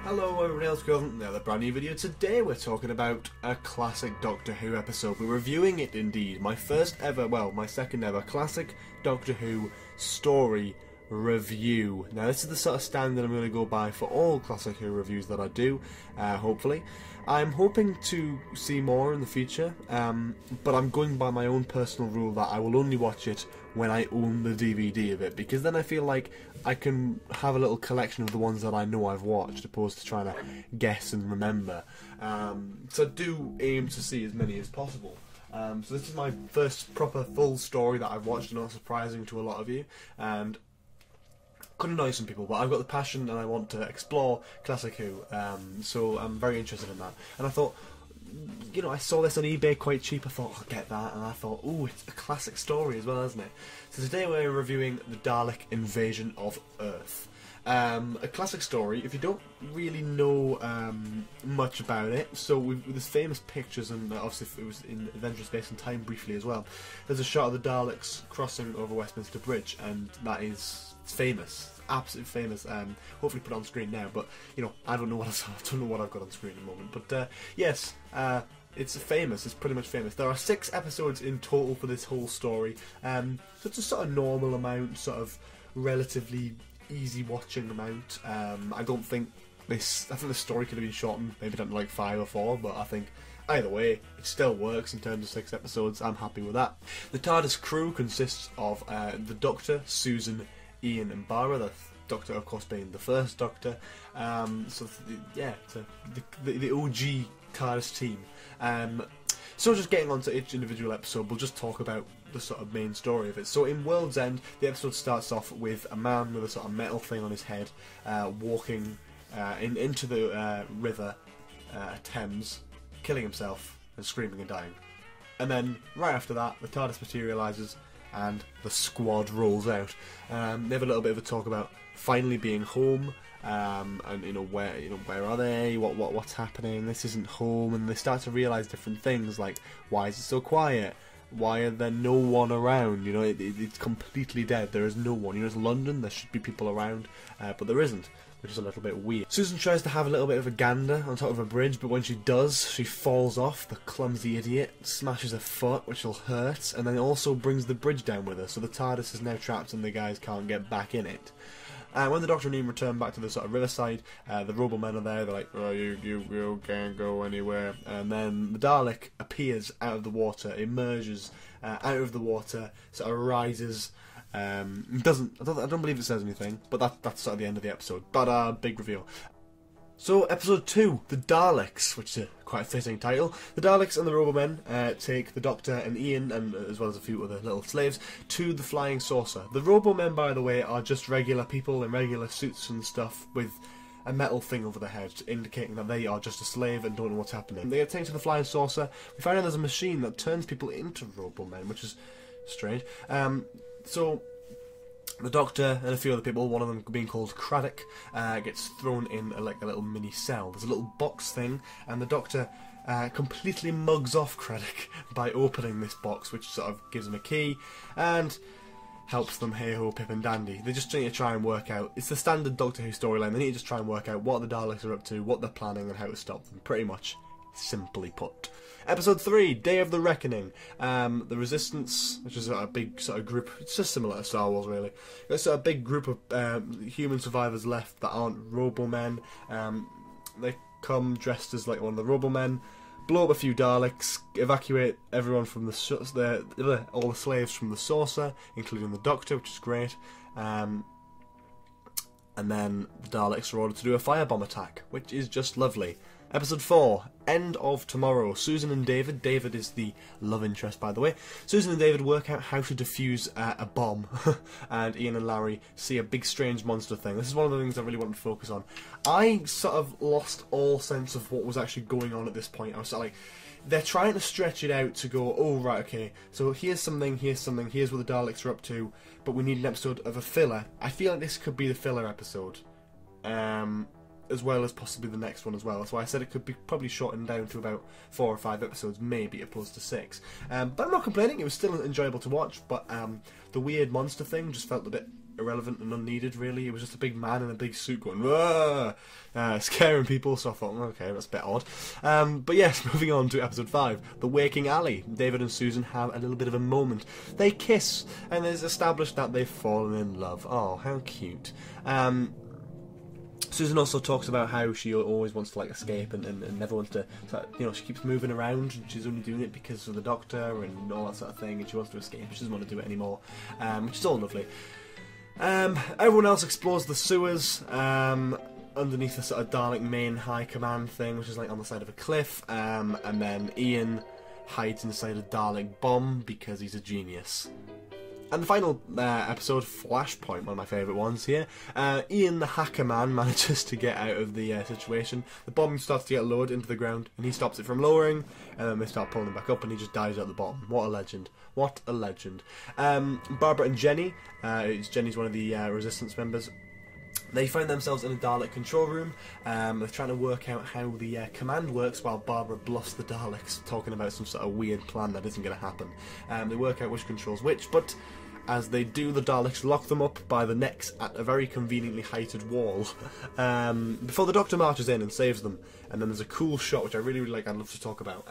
Hello everyone else, welcome to another brand new video. Today we're talking about a classic Doctor Who episode. We're reviewing it indeed. My second ever classic Doctor Who story review. Now this is the sort of standard I'm going to go by for all classic Who reviews that I do, hopefully. I'm hoping to see more in the future, but I'm going by my own personal rule that I will only watch it when I own the DVD of it, because then I feel like I can have a little collection of the ones that I know I've watched, opposed to trying to guess and remember. So I do aim to see as many as possible. So this is my first proper full story that I've watched, not surprising to a lot of you, and could annoy some people, but I've got the passion and I want to explore classic Who, so I'm very interested in that. And I thought, you know, I saw this on eBay quite cheap. I thought, I'll get that, and I thought, oh, it's a classic story as well, isn't it? So today we're reviewing the Dalek invasion of Earth. A classic story. If you don't really know much about it, so there's famous pictures, and obviously it was in Adventure Space and Time briefly as well. There's a shot of the Daleks crossing over Westminster Bridge, and that is famous. Absolutely famous. Hopefully put it on screen now, but you know, I don't know what I've got on screen at the moment. But yes, it's famous. It's pretty much famous. There are 6 episodes in total for this whole story. So it's a sort of normal amount, sort of relatively easy watching amount. I think the story could have been shortened, maybe down to like 5 or 4, but I think either way, it still works in terms of 6 episodes. I'm happy with that. The TARDIS crew consists of the Doctor, Susan, Ian and Barbara, the Doctor of course being the first Doctor, so yeah, the OG TARDIS team. So just getting onto each individual episode, we'll just talk about the sort of main story of it. So in World's End, the episode starts off with a man with a sort of metal thing on his head, walking into the river Thames, killing himself and screaming and dying. And then right after that, the TARDIS materialises and the squad rolls out. They have a little bit of a talk about finally being home, and where are they? What's happening? This isn't home, and they start to realise different things, like why is it so quiet? Why are there no one around? You know, it's completely dead. There is no one. You know, it's London. There should be people around, but there isn't, which is a little bit weird. Susan tries to have a little bit of a gander on top of a bridge, but when she does, she falls off, the clumsy idiot, smashes her foot, which will hurt, and then it also brings the bridge down with her, so the TARDIS is now trapped and the guys can't get back in it. When the Doctor and Ian return back to the sort of riverside, the Robomen are there. They're like, oh, you can't go anywhere. And then the Dalek appears out of the water, emerges out of the water, sort of rises. I don't believe it says anything, but that's sort of the end of the episode. But big reveal. So episode 2, the Daleks, which is a quite fitting title. The Daleks and the Robomen take the Doctor and Ian, and as well as a few other little slaves, to the flying saucer. The Robomen, by the way, are just regular people in regular suits and stuff with a metal thing over their heads, indicating that they are just a slave and don't know what's happening. They get taken to the flying saucer. We find out there's a machine that turns people into Robomen, which is strange. So the Doctor and a few other people, one of them being called Craddock, gets thrown in like a little mini cell. There's a little box thing, and the Doctor completely mugs off Craddock by opening this box, which sort of gives him a key and helps them hey-ho, pip and dandy. They just need to try and work out, it's the standard Doctor Who storyline, they need to just try and work out what the Daleks are up to, what they're planning and how to stop them, pretty much, simply put. Episode 3, Day of the Reckoning. The Resistance, which is a big sort of group, it's just similar to Star Wars really. It's a big group of human survivors left that aren't Robomen. They come dressed as like one of the Robomen, blow up a few Daleks, evacuate everyone from all the slaves from the saucer, including the Doctor, which is great. And then the Daleks are ordered to do a firebomb attack, which is just lovely. Episode 4, End of Tomorrow. Susan and David, David is the love interest by the way, Susan and David work out how to defuse a bomb, and Ian and Larry see a big strange monster thing. This is one of the things I really want to focus on. I sort of lost all sense of what was actually going on at this point. I was sort of like, they're trying to stretch it out to go, oh right, okay, so here's something, here's what the Daleks are up to, but we need an episode of a filler. I feel like this could be the filler episode. As well as possibly the next one as well. That's why I said it could be probably shortened down to about 4 or 5 episodes, maybe, opposed to 6. But I'm not complaining, it was still enjoyable to watch, but the weird monster thing just felt a bit irrelevant and unneeded, really. It was just a big man in a big suit going, "Whoa!" Scaring people, so I thought, okay, that's a bit odd. But yes, moving on to episode 5, The Waking Alley. David and Susan have a little bit of a moment. They kiss, and it's established that they've fallen in love. Oh, how cute. Susan also talks about how she always wants to, like, escape and never wants to, you know, she keeps moving around and she's only doing it because of the doctor and all that sort of thing, and she wants to escape, she doesn't want to do it anymore, which is all lovely. Everyone else explores the sewers, underneath the sort of Dalek main high command thing, which is like on the side of a cliff, and then Ian hides inside a Dalek bomb because he's a genius. And the final episode, Flashpoint, one of my favourite ones here. Ian, the hacker man, manages to get out of the situation. The bomb starts to get lowered into the ground, and he stops it from lowering, and then they start pulling him back up, and he just dies at the bottom. What a legend. What a legend. Barbara and Jenny, Jenny's one of the Resistance members, they find themselves in a Dalek control room. They're trying to work out how the command works while Barbara bluffs the Daleks, talking about some sort of weird plan that isn't going to happen. They work out which controls which, but as they do, the Daleks lock them up by the necks at a very conveniently heighted wall before the Doctor marches in and saves them. And then there's a cool shot, which I really, really like, I'd love to talk about,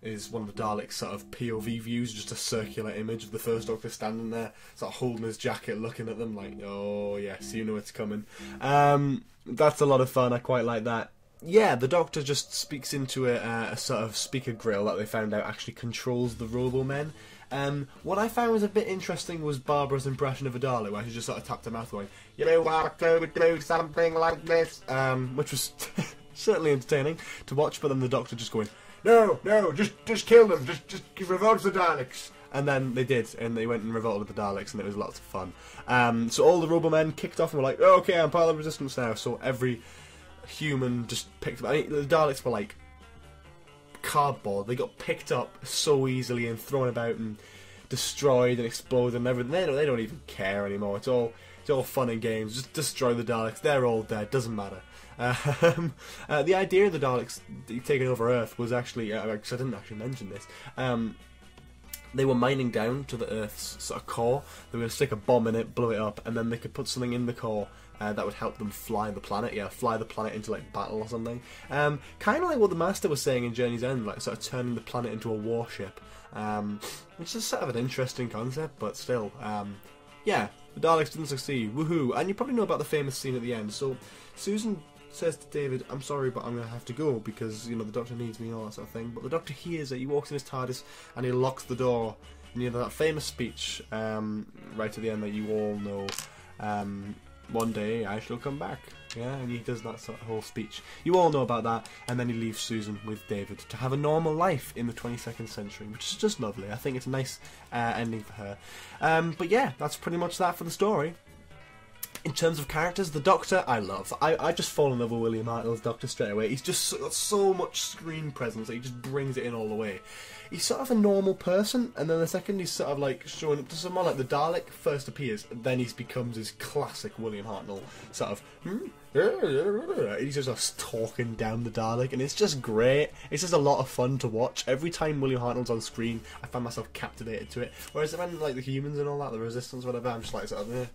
is one of the Daleks' sort of POV views, just a circular image of the First Doctor standing there, sort of holding his jacket, looking at them like, oh yes, you know it's coming. That's a lot of fun, I quite like that. Yeah, the Doctor just speaks into a sort of speaker grill that they found out actually controls the Robo-Men. What I found was a bit interesting was Barbara's impression of a Dalek, where she just sort of tapped her mouth going, "You want to do something like this?" Which was certainly entertaining to watch, but then the Doctor just going, No, just kill them, just revolt the Daleks. And then they did, and they went and revolted the Daleks, and it was lots of fun. So all the Robo-Men kicked off and were like, oh, okay, I'm part of the Resistance now. So every human just picked up. I mean, the Daleks were like cardboard. They got picked up so easily and thrown about and destroyed and exploded and everything. They don't even care anymore. It's all fun and games. Just destroy the Daleks. They're all dead. Doesn't matter. The idea of the Daleks taking over Earth was actually, because I didn't actually mention this, they were mining down to the Earth's sort of core. They were going to stick a bomb in it, blow it up, and then they could put something in the core that would help them fly the planet. Yeah, fly the planet into like battle or something. Kind of like what the Master was saying in Journey's End, like sort of turning the planet into a warship. Which is sort of an interesting concept, but still, yeah, the Daleks didn't succeed. Woohoo! And you probably know about the famous scene at the end. So Susan says to David, I'm sorry, but I'm going to have to go because, you know, the Doctor needs me and all that sort of thing. But the Doctor hears it. He walks in his TARDIS and he locks the door. And you know that famous speech right at the end that you all know, one day I shall come back. Yeah, and he does that sort of whole speech. You all know about that. And then he leaves Susan with David to have a normal life in the 22nd century, which is just lovely. I think it's a nice ending for her. But yeah, that's pretty much that for the story. In terms of characters, the Doctor I love. I just fall in love with William Hartnell's Doctor straight away. He's just got so much screen presence that he just brings it in all the way. He's sort of a normal person, and then the second he's sort of like showing up to someone, like the Dalek first appears, then he becomes his classic William Hartnell sort of he's just talking down the Dalek, and it's just great. It's just a lot of fun to watch. Every time William Hartnell's on screen, I find myself captivated to it. Whereas when like the humans and all that, the Resistance, whatever, I'm just like sort of,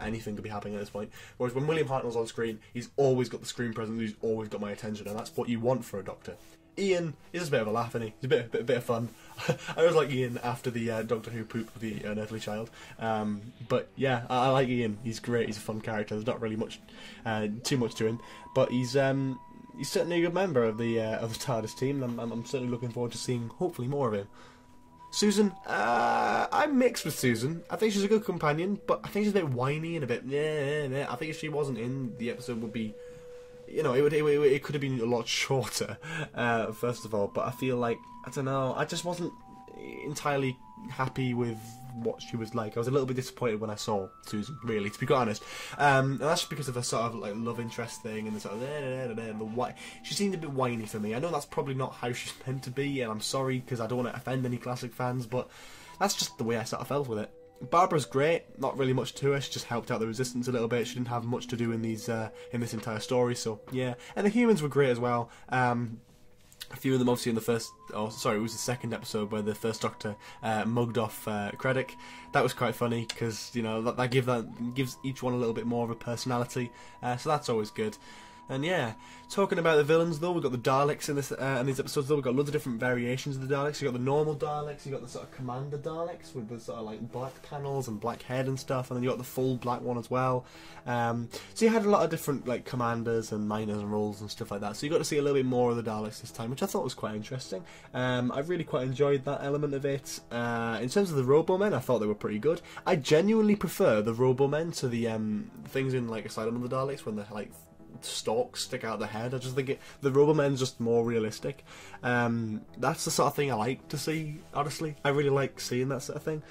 anything could be happening at this point. Whereas when William Hartnell's on screen, he's always got the screen presence. He's always got my attention, and that's what you want for a Doctor. Ian is just a bit of a laugh, isn't he? He's a bit of fun. I always like Ian after the Doctor Who poop with the Unearthly Child. But yeah, I like Ian. He's great. He's a fun character. There's not really much, too much to him, but he's certainly a good member of the TARDIS team. And I'm certainly looking forward to seeing hopefully more of him. Susan, I'm mixed with Susan. I think she's a good companion, but I think she's a bit whiny and a bit. I think if she wasn't in, the episode would be. You know, it could have been a lot shorter, first of all, but I feel like, I don't know, I just wasn't entirely happy with what she was like. I was a little bit disappointed when I saw Susan, really, to be quite honest. And that's just because of her sort of like love interest thing and the sort of she seemed a bit whiny for me. I know that's probably not how she's meant to be, and I'm sorry because I don't want to offend any classic fans, but that's just the way I sort of felt with it. Barbara's great, not really much to her, she just helped out the Resistance a little bit, she didn't have much to do in this entire story, so yeah. And the humans were great as well. A few of them obviously in the first, oh sorry, it was the second episode where the first Doctor mugged off Krennic. That was quite funny because, you know, that gives each one a little bit more of a personality, so that's always good. And yeah, talking about the villains though, we've got the Daleks in these episodes though. We've got loads of different variations of the Daleks. You've got the normal Daleks, you've got the sort of Commander Daleks with the sort of like black panels and black head and stuff, and then you've got the full black one as well. So you had a lot of different like commanders and miners and roles and stuff like that. So you got to see a little bit more of the Daleks this time, which I thought was quite interesting. I really quite enjoyed that element of it. In terms of the Robomen, I thought they were pretty good. I genuinely prefer the Robomen to the things in like Asylum of the Daleks when they're like stalks stick out the head. I just think the Robomen's just more realistic. That's the sort of thing I like to see, honestly. I really like seeing that sort of thing.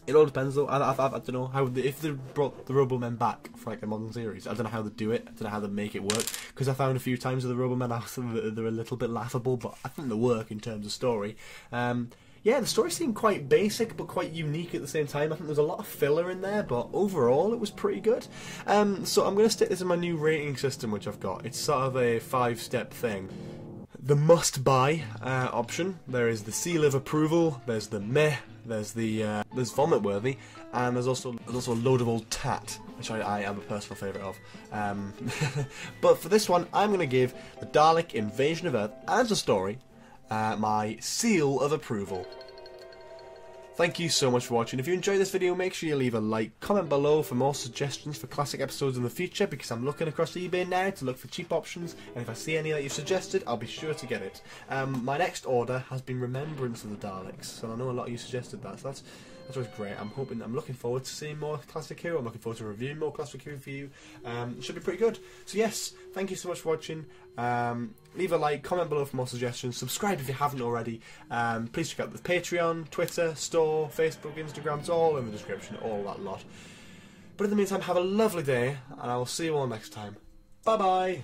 It all depends though. I don't know how if they brought the Robomen back for like a modern series. I don't know how they do it. I don't know how they make it work, because I found a few times with the Robomen they're a little bit laughable, but I think they work in terms of story. Yeah, the story seemed quite basic but quite unique at the same time. I think there's a lot of filler in there, but overall it was pretty good. So I'm going to stick this in my new rating system which I've got. It's sort of a 5-step thing. The must-buy option. There is the seal of approval. There's the meh. There's vomit-worthy, and there's also a loadable tat, which I am a personal favourite of. But for this one, I'm going to give the Dalek Invasion of Earth as a story my seal of approval. Thank you so much for watching. If you enjoyed this video, make sure you leave a like, comment below for more suggestions for classic episodes in the future, because I'm looking across eBay now to look for cheap options, and if I see any that you've suggested, I'll be sure to get it. My next order has been Remembrance of the Daleks, so I know a lot of you suggested that, so that's always great. I'm looking forward to seeing more Classic Who. I'm looking forward to reviewing more Classic Who for you. It should be pretty good. So yes, thank you so much for watching. Leave a like, comment below for more suggestions, subscribe if you haven't already. Please check out the Patreon, Twitter, store, Facebook, Instagram. It's all in the description, all that lot. But in the meantime, have a lovely day, and I will see you all next time. Bye bye.